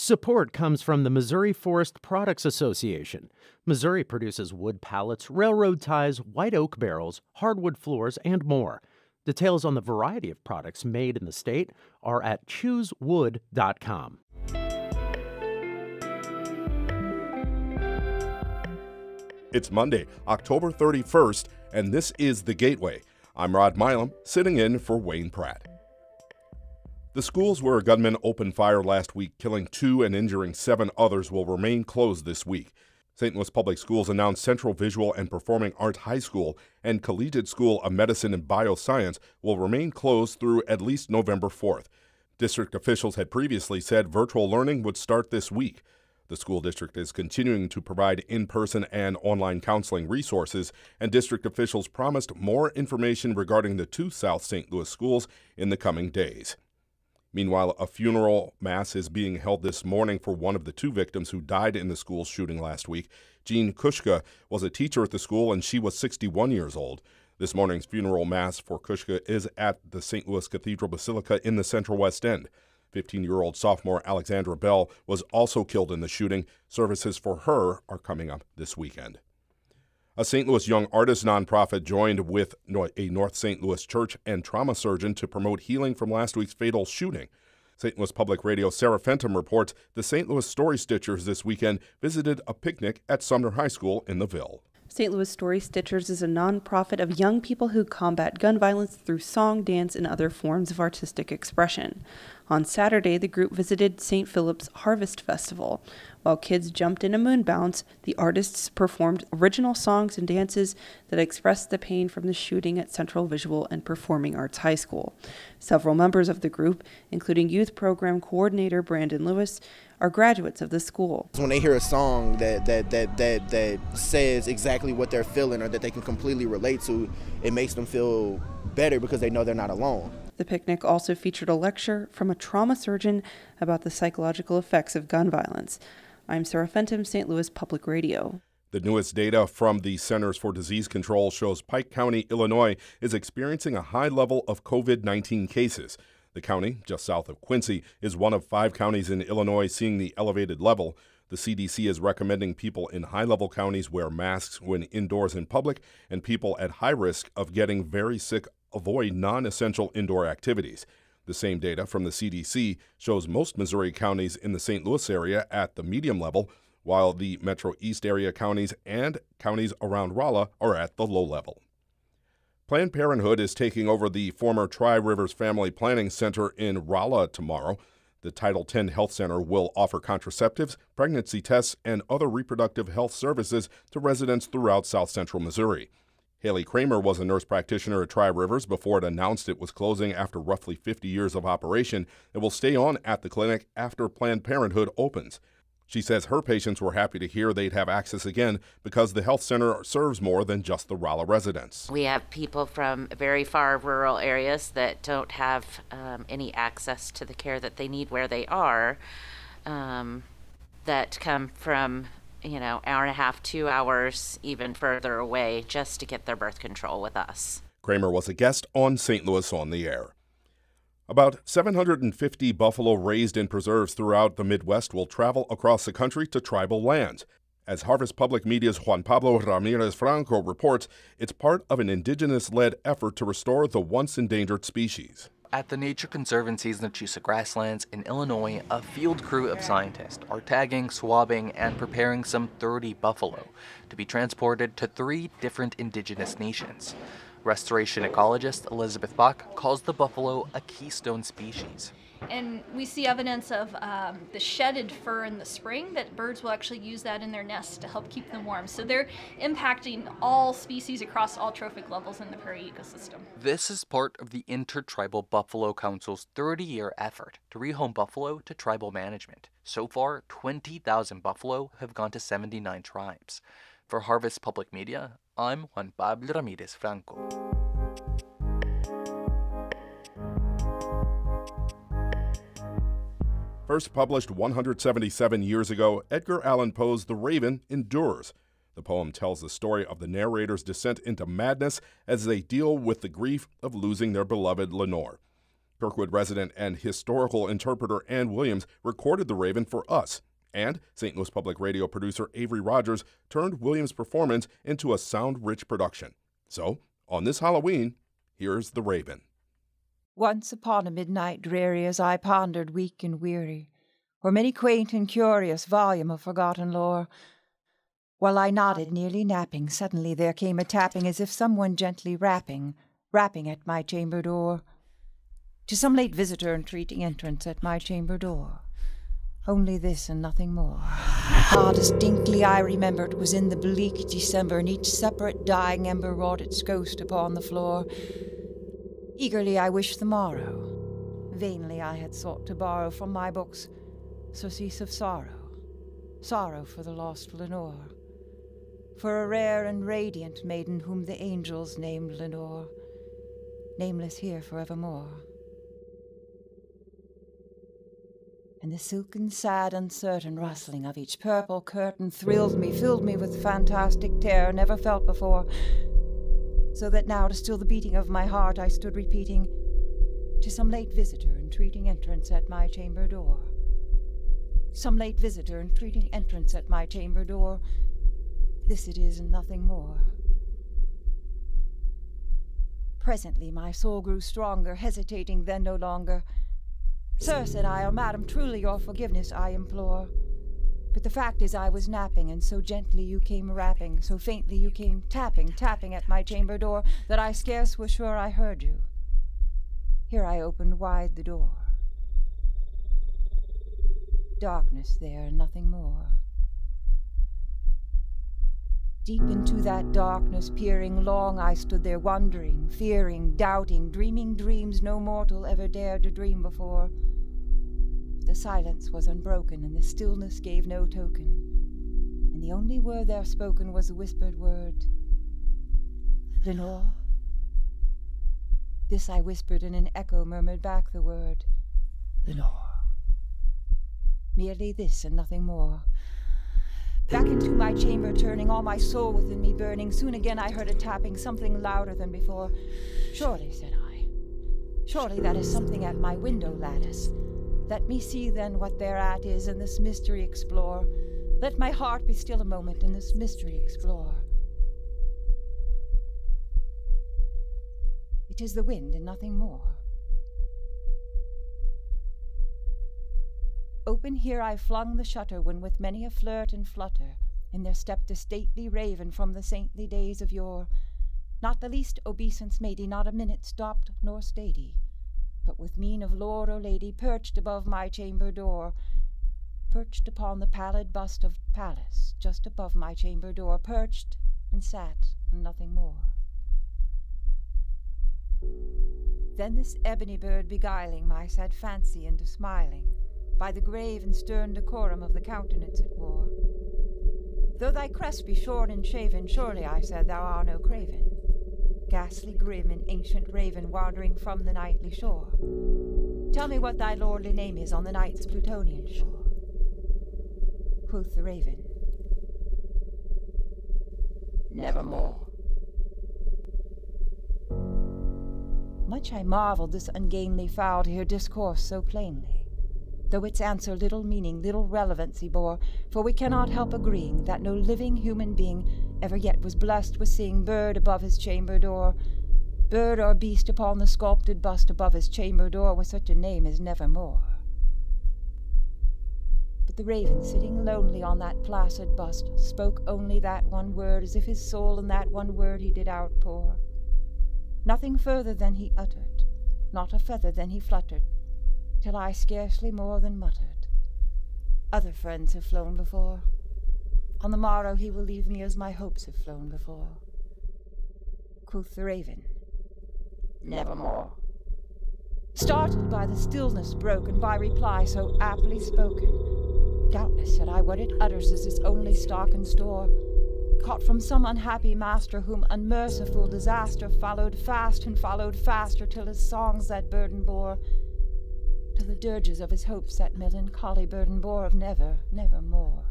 Support comes from the Missouri Forest Products Association. Missouri produces wood pallets, railroad ties, white oak barrels, hardwood floors, and more. Details on the variety of products made in the state are at choosewood.com. It's Monday, October 31st, and this is The Gateway. I'm Rod Milam, sitting in for Wayne Pratt. The schools where a gunman opened fire last week, killing 2 and injuring 7 others, will remain closed this week. St. Louis Public Schools announced Central Visual and Performing Arts High School and Collegiate School of Medicine and Bioscience will remain closed through at least November 4th. District officials had previously said virtual learning would start this week. The school district is continuing to provide in-person and online counseling resources, and district officials promised more information regarding the 2 South St. Louis schools in the coming days. Meanwhile, a funeral mass is being held this morning for one of the 2 victims who died in the school shooting last week. Jean Kuczka was a teacher at the school, and she was 61 years old. This morning's funeral mass for Kuczka is at the St. Louis Cathedral Basilica in the Central West End. 15-year-old sophomore Alexandra Bell was also killed in the shooting. Services for her are coming up this weekend. A St. Louis young artist nonprofit joined with a North St. Louis church and trauma surgeon to promote healing from last week's fatal shooting. St. Louis Public Radio Sarah Fenton reports the St. Louis Story Stitchers this weekend visited a picnic at Sumner High School in the Ville. St. Louis Story Stitchers is a nonprofit of young people who combat gun violence through song, dance, and other forms of artistic expression. On Saturday, the group visited St. Philip's Harvest Festival. While kids jumped in a moon bounce, the artists performed original songs and dances that expressed the pain from the shooting at Central Visual and Performing Arts High School. Several members of the group, including youth program coordinator Brandon Lewis, are graduates of the school. When they hear a song that says exactly what they're feeling or that they can completely relate to, it makes them feel better because they know they're not alone. The picnic also featured a lecture from a trauma surgeon about the psychological effects of gun violence. I'm Sarah Fenton, St. Louis Public Radio. The newest data from the Centers for Disease Control shows Pike County, Illinois, is experiencing a high level of COVID-19 cases. The county, just south of Quincy, is one of 5 counties in Illinois seeing the elevated level. The CDC is recommending people in high-level counties wear masks when indoors in public, and people at high risk of getting very sick avoid non-essential indoor activities. The same data from the CDC shows most Missouri counties in the St. Louis area at the medium level, while the Metro East area counties and counties around Rolla are at the low level. Planned Parenthood is taking over the former Tri-Rivers Family Planning Center in Rolla tomorrow. The Title X Health Center will offer contraceptives, pregnancy tests, and other reproductive health services to residents throughout South Central Missouri. Haley Kramer was a nurse practitioner at Tri-Rivers before it announced it was closing after roughly 50 years of operation. It will stay on at the clinic after Planned Parenthood opens. She says her patients were happy to hear they'd have access again because the health center serves more than just the Rolla residents. We have people from very far rural areas that don't have any access to the care that they need where they are, that come from hour and a half, 2 hours, even further away, just to get their birth control with us. Kramer was a guest on St. Louis on the Air. About 750 buffalo raised in preserves throughout the Midwest will travel across the country to tribal lands. As Harvest Public Media's Juan Pablo Ramirez Franco reports, it's part of an indigenous-led effort to restore the once endangered species. At the Nature Conservancy's Nachusa Grasslands in Illinois, a field crew of scientists are tagging, swabbing, and preparing some 30 buffalo to be transported to 3 different indigenous nations. Restoration ecologist Elizabeth Bach calls the buffalo a keystone species. And we see evidence of the shedded fur in the spring, that birds will actually use that in their nests to help keep them warm. So they're impacting all species across all trophic levels in the prairie ecosystem. This is part of the Intertribal Buffalo Council's 30-year effort to rehome buffalo to tribal management. So far, 20,000 buffalo have gone to 79 tribes. For Harvest Public Media, I'm Juan Pablo Ramirez Franco. First published 177 years ago, Edgar Allen Poe's The Raven endures. The poem tells the story of the narrator's descent into madness as they deal with the grief of losing their beloved Lenore. Kirkwood resident and historical interpreter Ann Williams recorded the Raven for us, and St. Louis Public Radio producer Avery Rogers turned Williams' performance into a sound-rich production. So, on this Halloween, here's the Raven. Once upon a midnight dreary, as I pondered weak and weary, o'er many quaint and curious volume of forgotten lore, while I nodded, nearly napping, suddenly there came a tapping, as if someone gently rapping at my chamber door. To some late visitor entreating entrance at my chamber door. Only this and nothing more. Ah, distinctly I remember it was in the bleak December, and each separate dying ember wrought its ghost upon the floor. Eagerly I wished the morrow. Vainly I had sought to borrow from my books surcease of sorrow, sorrow for the lost Lenore, for a rare and radiant maiden whom the angels named Lenore, nameless here forevermore. And the silken, sad, uncertain rustling of each purple curtain thrilled me, filled me with fantastic terror never felt before, so that now, to still the beating of my heart, I stood repeating, to some late visitor entreating entrance at my chamber door. Some late visitor entreating entrance at my chamber door. This it is and nothing more. Presently my soul grew stronger, hesitating then no longer. Sir, said I, or madam, truly your forgiveness I implore. But the fact is I was napping, and so gently you came rapping, so faintly you came tapping at my chamber door, that I scarce was sure I heard you. Here I opened wide the door. Darkness there, and nothing more. Deep into that darkness peering, long I stood there wondering, fearing, doubting, dreaming dreams no mortal ever dared to dream before. The silence was unbroken, and the stillness gave no token, and the only word there spoken was the whispered word, Lenore. This I whispered, and an echo murmured back the word, Lenore. Merely this and nothing more. Back into my chamber turning, all my soul within me burning, soon again I heard a tapping, something louder than before. Surely, said I, surely that is something at my window lattice. Let me see then what thereat is, and this mystery explore. Let my heart be still a moment, and this mystery explore. It is the wind and nothing more. Open here I flung the shutter, when with many a flirt and flutter, in there stepped a stately raven from the saintly days of yore. Not the least obeisance made he, not a minute stopped nor stayed he, but with mien of lord or lady, perched above my chamber door, perched upon the pallid bust of Pallas, just above my chamber door, perched and sat, and nothing more. Then this ebony bird beguiling my sad fancy into smiling, by the grave and stern decorum of the countenance it wore. Though thy crest be shorn and shaven, surely, I said, thou art no craven, ghastly grim and ancient raven wandering from the nightly shore. Tell me what thy lordly name is on the night's Plutonian shore. Quoth the raven, nevermore. Much I marveled this ungainly fowl to hear discourse so plainly, though its answer little meaning, little relevancy bore, for we cannot help agreeing that no living human being ever yet was blessed with seeing bird above his chamber door, bird or beast upon the sculpted bust above his chamber door with such a name as nevermore. But the raven, sitting lonely on that placid bust, spoke only that one word, as if his soul in that one word he did outpour. Nothing further than he uttered, not a feather than he fluttered, till I scarcely more than muttered, other friends have flown before. On the morrow he will leave me as my hopes have flown before. Quoth the raven, nevermore. Startled by the stillness broken, by reply so aptly spoken, doubtless, said I, what it utters is its only stock and store, caught from some unhappy master whom unmerciful disaster followed fast and followed faster, till his songs that burden bore, till the dirges of his hopes that melancholy burden bore of never, nevermore.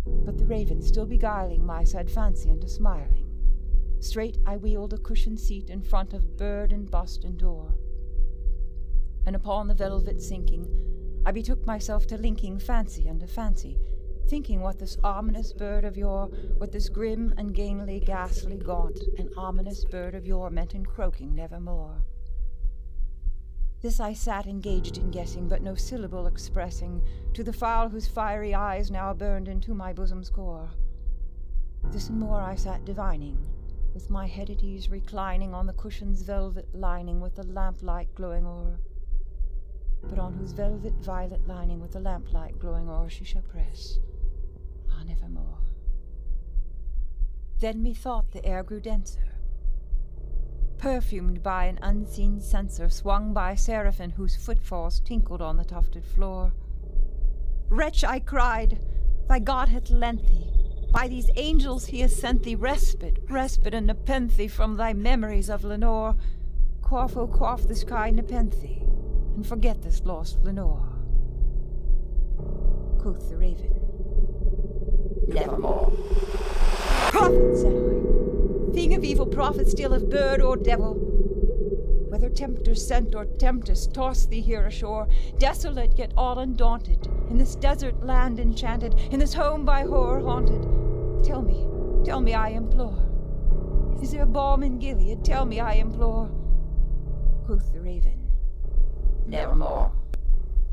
But the raven, still beguiling my sad fancy into smiling, Straight I wheeled a cushioned seat in front of bird and bust and door. And upon the velvet sinking, I betook myself to linking fancy unto fancy, thinking what this ominous bird of yore, what this grim and gainly, ghastly, gaunt, and ominous bird of yore meant in croaking nevermore. This I sat engaged in guessing, but no syllable expressing, to the fowl whose fiery eyes now burned into my bosom's core. This and more I sat divining, with my head at ease reclining on the cushion's velvet lining with the lamplight glowing o'er. But on whose velvet violet lining with the lamplight glowing o'er she shall press, ah, nevermore. Then methought the air grew denser, perfumed by an unseen censer, swung by seraphim whose footfalls tinkled on the tufted floor. Wretch, I cried, thy God hath lent thee, by these angels he has sent thee respite, respite and nepenthe from thy memories of Lenore. Quaff, oh quaff this kind nepenthe, and forget this lost Lenore. Quoth the raven, nevermore. Prophet, said I, thing of evil, prophet still of bird or devil, whether tempter sent or tempest tossed thee here ashore, desolate yet all undaunted, in this desert land enchanted, in this home by horror haunted, tell me, I implore, is there balm in Gilead? Tell me, I implore. Quoth the raven, nevermore.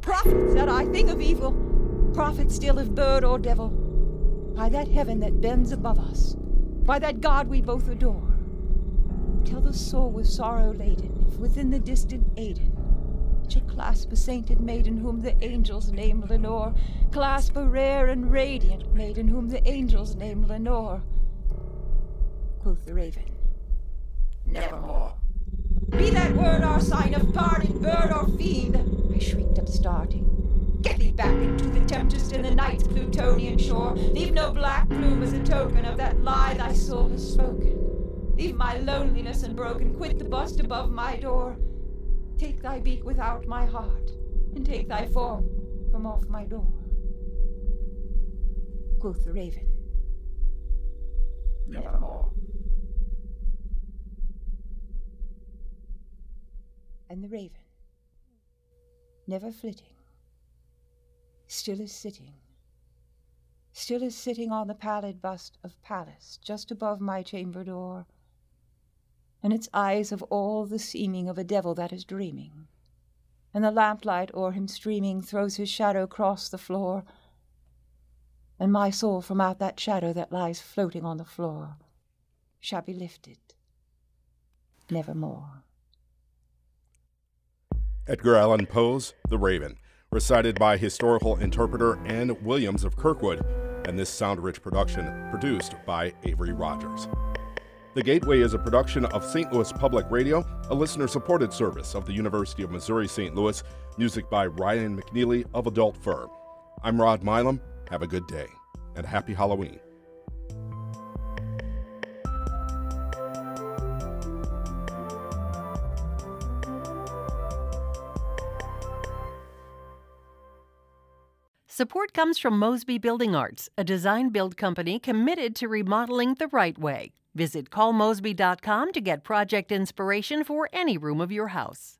Prophet, said I, thing of evil, prophet still of bird or devil, by that heaven that bends above us, by that God we both adore, tell the soul with sorrow laden, if within the distant Aidenn it should clasp a sainted maiden whom the angels name Lenore, clasp a rare and radiant maiden whom the angels name Lenore. Quoth the raven, nevermore. Be that word our sign of parting bird or fiend, I shrieked up starting. Get thee back into the tempest and the night's Plutonian shore. Leave no black plume as a token of that lie thy soul has spoken. Leave my loneliness unbroken, quit the bust above my door. Take thy beak without my heart, and take thy form from off my door. Quoth the raven, nevermore. And the raven, never flitting, still is sitting on the pallid bust of Pallas, just above my chamber door, and its eyes of all the seeming of a devil that is dreaming, and the lamplight o'er him streaming throws his shadow across the floor, and my soul from out that shadow that lies floating on the floor shall be lifted nevermore. Edgar Allan Poe's The Raven, recited by historical interpreter Anne Williams of Kirkwood, and this sound-rich production produced by Avery Rogers. The Gateway is a production of St. Louis Public Radio, a listener-supported service of the University of Missouri St. Louis, music by Ryan McNeely of Adult Fur. I'm Rod Milam. Have a good day, and happy Halloween. Support comes from Mosby Building Arts, a design-build company committed to remodeling the right way. Visit callmosby.com to get project inspiration for any room of your house.